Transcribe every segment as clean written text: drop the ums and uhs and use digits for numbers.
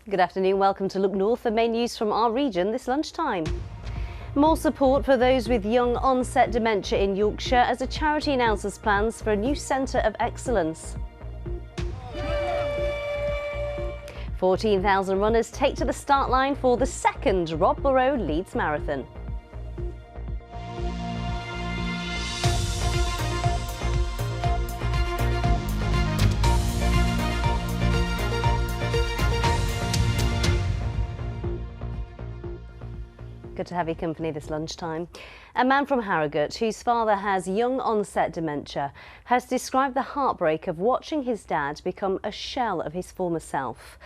Good afternoon, welcome to Look North, the main news from our region this lunchtime. More support for those with young onset dementia in Yorkshire as a charity announces plans for a new centre of excellence. 14,000 runners take to the start line for the second Rodborough Leeds Marathon. Good to have your company this lunchtime. A man from Harrogate, whose father has young onset dementia, has described the heartbreak of watching his dad become a shell of his former self.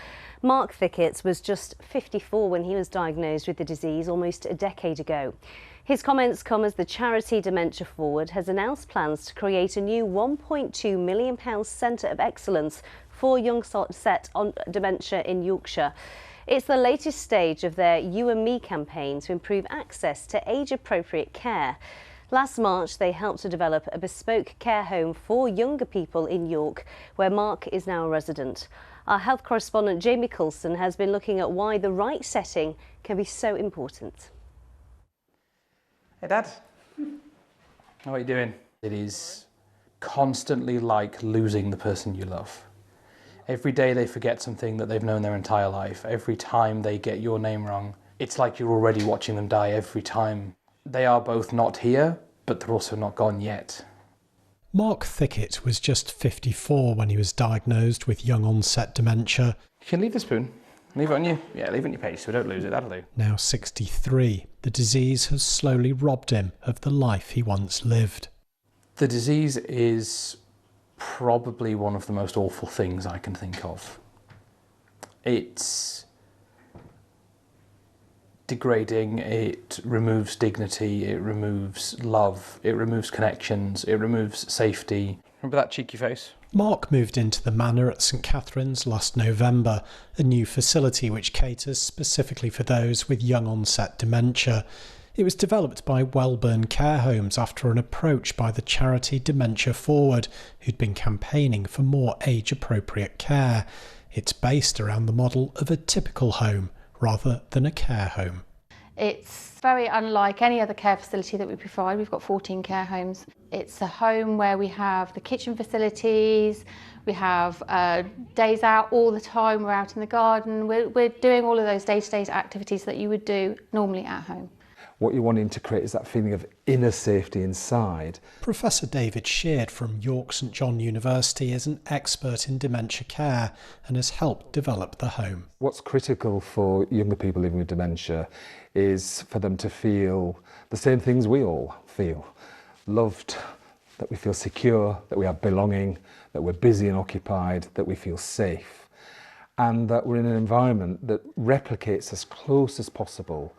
Mark Thickett was just 54 when he was diagnosed with the disease almost a decade ago. His comments come as the charity Dementia Forward has announced plans to create a new £1.2 million centre of excellence for young onset dementia in Yorkshire. It's the latest stage of their You and Me campaign to improve access to age-appropriate care. Last March, they helped to develop a bespoke care home for younger people in York, where Mark is now a resident. Our health correspondent Jamie Coulson has been looking at why the right setting can be so important. Hey Dad, how are you doing? It is constantly like losing the person you love. Every day they forget something that they've known their entire life. Every time they get your name wrong, it's like you're already watching them die every time. They are both not here, but they're also not gone yet. Mark Thickett was just 54 when he was diagnosed with young onset dementia. You can leave the spoon. Leave it on you. Yeah, leave it on your page so we don't lose it, that'll do. Now 63, the disease has slowly robbed him of the life he once lived. The disease is probably one of the most awful things I can think of. It's degrading, it removes dignity, it removes love, it removes connections, it removes safety. Remember that cheeky face? Mark moved into the Manor at St Catherine's last November, a new facility which caters specifically for those with young onset dementia. It was developed by Welburn Care Homes after an approach by the charity Dementia Forward, who'd been campaigning for more age-appropriate care. It's based around the model of a typical home, rather than a care home. It's very unlike any other care facility that we provide. We've got 14 care homes. It's a home where we have the kitchen facilities, we have days out all the time, we're out in the garden, we're doing all of those day-to-day activities that you would do normally at home. What you're wanting to create is that feeling of inner safety inside. Professor David Sheard from York St John University is an expert in dementia care and has helped develop the home. What's critical for younger people living with dementia is for them to feel the same things we all feel. Loved, that we feel secure, that we have belonging, that we're busy and occupied, that we feel safe, and that we're in an environment that replicates as close as possible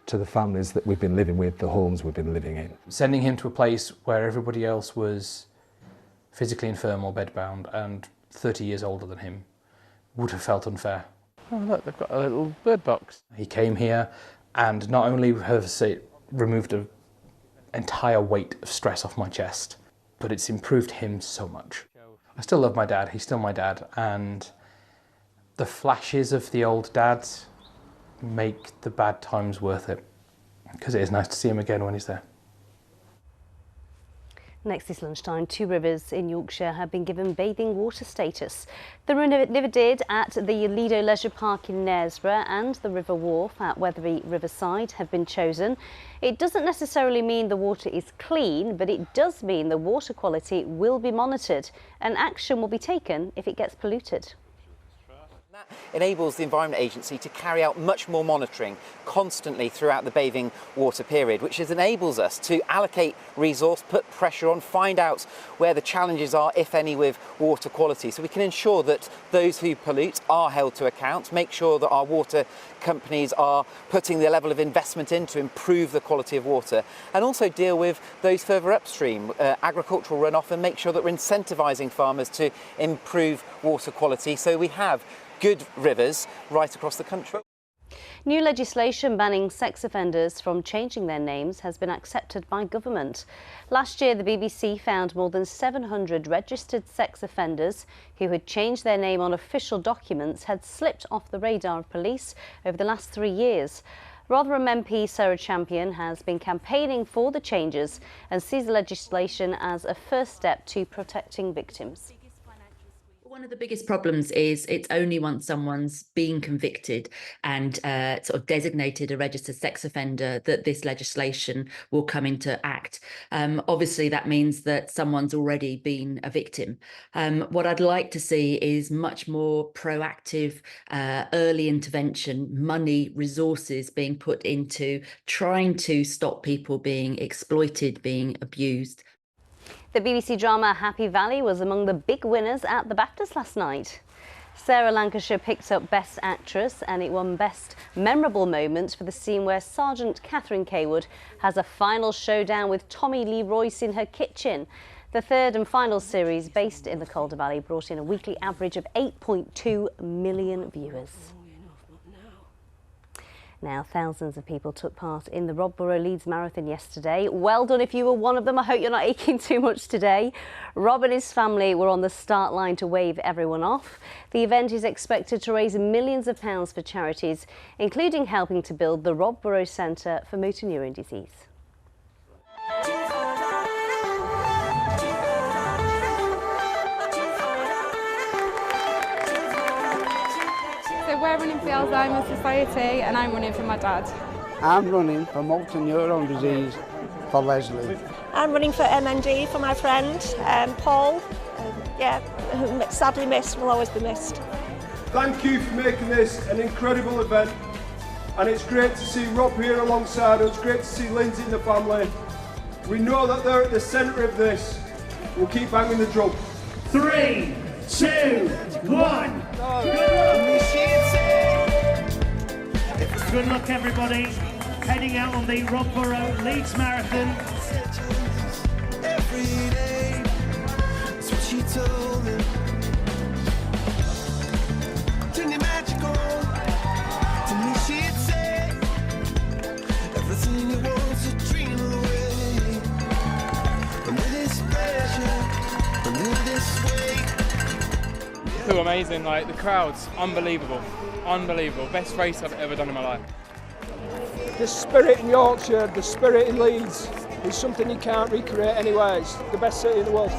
to the families that we've been living with, the homes we've been living in. Sending him to a place where everybody else was physically infirm or bedbound and 30 years older than him would have felt unfair. Oh look, they've got a little bird box. He came here and not only has it removed an entire weight of stress off my chest, but it's improved him so much. I still love my dad, he's still my dad, and the flashes of the old dads make the bad times worth it, because it is nice to see him again when he's there. Next this lunchtime, two rivers in Yorkshire have been given bathing water status. The River Did at the Lido Leisure Park in Knaresborough and the River Wharf at Wetherby Riverside have been chosen. It doesn't necessarily mean the water is clean, but it does mean the water quality will be monitored and action will be taken if it gets polluted. That enables the Environment Agency to carry out much more monitoring constantly throughout the bathing water period, which enables us to allocate resource, put pressure on, find out where the challenges are, if any, with water quality. So we can ensure that those who pollute are held to account, make sure that our water companies are putting the level of investment in to improve the quality of water, and also deal with those further upstream, agricultural runoff, and make sure that we're incentivising farmers to improve water quality so we have good rivers right across the country. New legislation banning sex offenders from changing their names has been accepted by government. Last year, the BBC found more than 700 registered sex offenders who had changed their name on official documents had slipped off the radar of police over the last 3 years. Rotherham MP Sarah Champion has been campaigning for the changes and sees the legislation as a first step to protecting victims. One of the biggest problems is it's only once someone's been convicted and sort of designated a registered sex offender that this legislation will come into act. Obviously, that means that someone's already been a victim. What I'd like to see is much more proactive, early intervention, money, resources being put into trying to stop people being exploited, being abused. The BBC drama Happy Valley was among the big winners at the BAFTAs last night. Sarah Lancashire picked up Best Actress and it won Best Memorable Moment for the scene where Sergeant Catherine Kaywood has a final showdown with Tommy Lee Royce in her kitchen. The third and final series, based in the Calder Valley, brought in a weekly average of 8.2 million viewers. Now, thousands of people took part in the Robborough Leeds Marathon yesterday. Well done if you were one of them. I hope you're not aching too much today. Rob and his family were on the start line to wave everyone off. The event is expected to raise millions of pounds for charities, including helping to build the Robborough Centre for Motor Neurone Disease. We're running for the Alzheimer's Society and I'm running for my dad. I'm running for motor neurone disease for Leslie. I'm running for MND for my friend Paul. Sadly missed, will always be missed. Thank you for making this an incredible event, and it's great to see Rob here alongside us, great to see Lindsay and the family. We know that they're at the centre of this. We'll keep banging the drum. 3, 2, 1. Good luck, everybody. Heading out on the Robborough Leeds Marathon. Every day, that's what she told me. Turn your magic on. To me, she'd say, everything you want's a dream away. Under this pressure, under this weight. Feel amazing, like the crowd's unbelievable. Unbelievable. Best race I've ever done in my life. The spirit in Yorkshire, the spirit in Leeds is something you can't recreate anywhere. It's the best city in the world.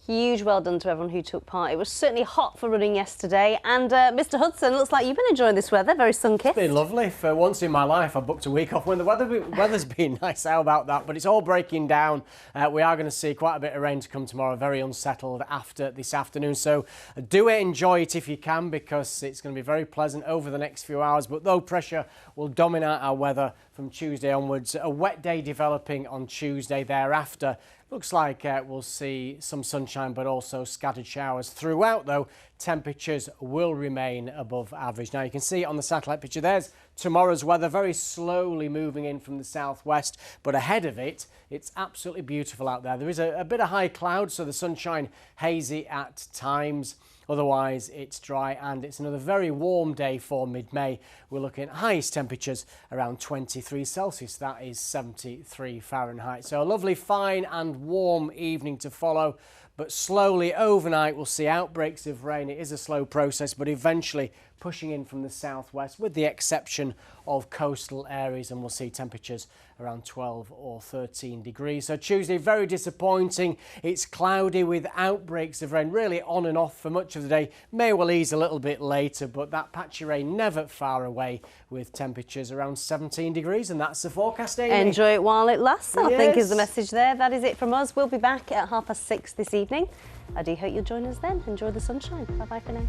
Huge well done to everyone who took part. It was certainly hot for running yesterday. And Mr Hudson, looks like you've been enjoying this weather, very sun-kissed. It's been lovely. For once in my life, I booked a week off when the weather's been nice. How about that? But it's all breaking down. We are going to see quite a bit of rain to come tomorrow, very unsettled after this afternoon. So do enjoy it if you can, because it's going to be very pleasant over the next few hours. But low pressure will dominate our weather from Tuesday onwards. A wet day developing on Tuesday thereafter. Looks like we'll see some sunshine, but also scattered showers throughout, though. Temperatures will remain above average. Now, you can see on the satellite picture, there's tomorrow's weather, very slowly moving in from the southwest, but ahead of it, it's absolutely beautiful out there. There is a bit of high cloud, so the sunshine hazy at times. Otherwise, it's dry, and it's another very warm day for mid-May. We're looking at highest temperatures around 23 Celsius. That is 73 Fahrenheit. So a lovely, fine and warm evening to follow. But slowly overnight, we'll see outbreaks of rain. It is a slow process, but eventually pushing in from the southwest, with the exception of coastal areas, and we'll see temperatures around 12 or 13 degrees. So Tuesday, very disappointing. It's cloudy with outbreaks of rain, really on and off for much of the day. May well ease a little bit later, but that patchy rain never far away, with temperatures around 17 degrees, and that's the forecast, Amy. Enjoy it while it lasts, I think is the message there. That is it from us. We'll be back at 6:30 this evening. I do hope you'll join us then. Enjoy the sunshine. Bye-bye for now.